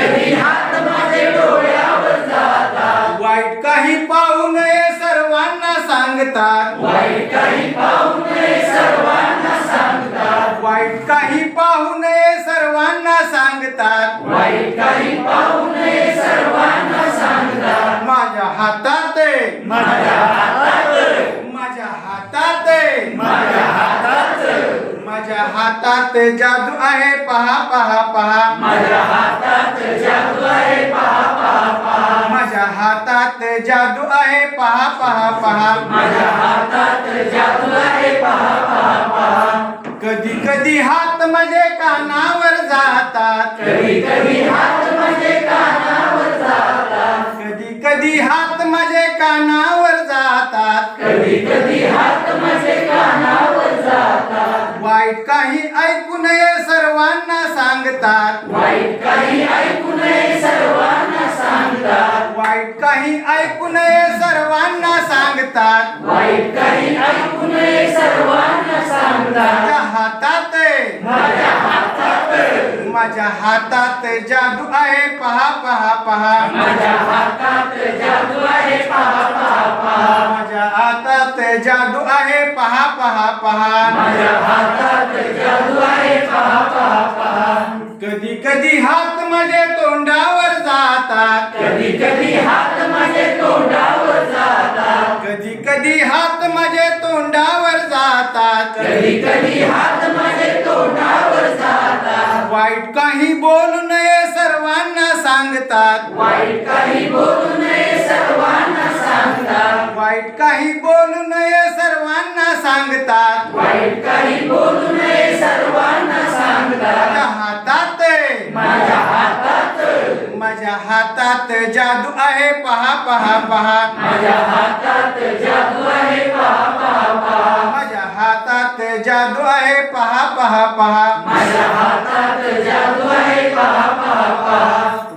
कधी हात माझे डोळ्यावर जातात, वाईट काही पाहू नये सर्वांना सांगतात, वाईट काही पाहू नये सर्वांना सांगतात, वाईट काही पाहू नये सर्वांना सांगतात, वाईट काही पाहू नये सर्वांना सांगतात. माझ्या हातात आहे, माझ्या हातात, माझ्या हातात आहे, माझ्या हातात, माझ्या हातात जादू आहे पहा पहा पहा, माझ्या हातात जादू आहे पहा पहा पहा, माझ्या हातात जादू आहे पहा पहा पहा, माझ्या हातात जादू आहे पहा पहा पहा. कधी कधी हात माझे कानावर जातात, कधी कधी हात माझे कानावर जातात, कधी कधी हात माझे कानावर जातात, कधी कधी हात माझे कानावर जातात, वाईट काही ऐकू नये सर्वांना सांगतात, वाईट काही ऐकू नये सर्वांना सांगतात, वाईट काही ऐकू नये सर्वांना सांगतात, वाईट काही ऐकू नये सर्वांना सांगतात. माझ्या हातात आहे, माझ्या हातात, माझ्या हातात जादू आहे पहा पहा पहा, माझ्या हातात जादू आहे पहा पहा पहा, माझ्या हातात जादू आहे पहा पहा पहा, माझ्या हातात जादू आहे पहा पहा पहा. कधी कधी हात माझे तोंडावर जातात, कधी कधी हात माझे तोंडावर जातात, कधी कधी हात माझे तोंडावर जातात, कधी कधी हात माझे तोंडावर जातात, वाईट काही बोलू नये सर्वांना सांगतात, वाईट काही बोलू नये सर्वांना सांगतात, वाईट काही बोलू नये सर्वांना सांगतात, वाईट काही बोलू नये सर्वांना सांगतात. माझ्या हातात आहे, माझ्या हातात, माझ्या हातात जादू आहे पहा पहा पहा, माझ्या हातात जादू आहे पहा पहा पहा, माझ्या हातात जादू आहे पहा पहा पहा, माझ्या हातात जादू आहे पहा पहा पहा.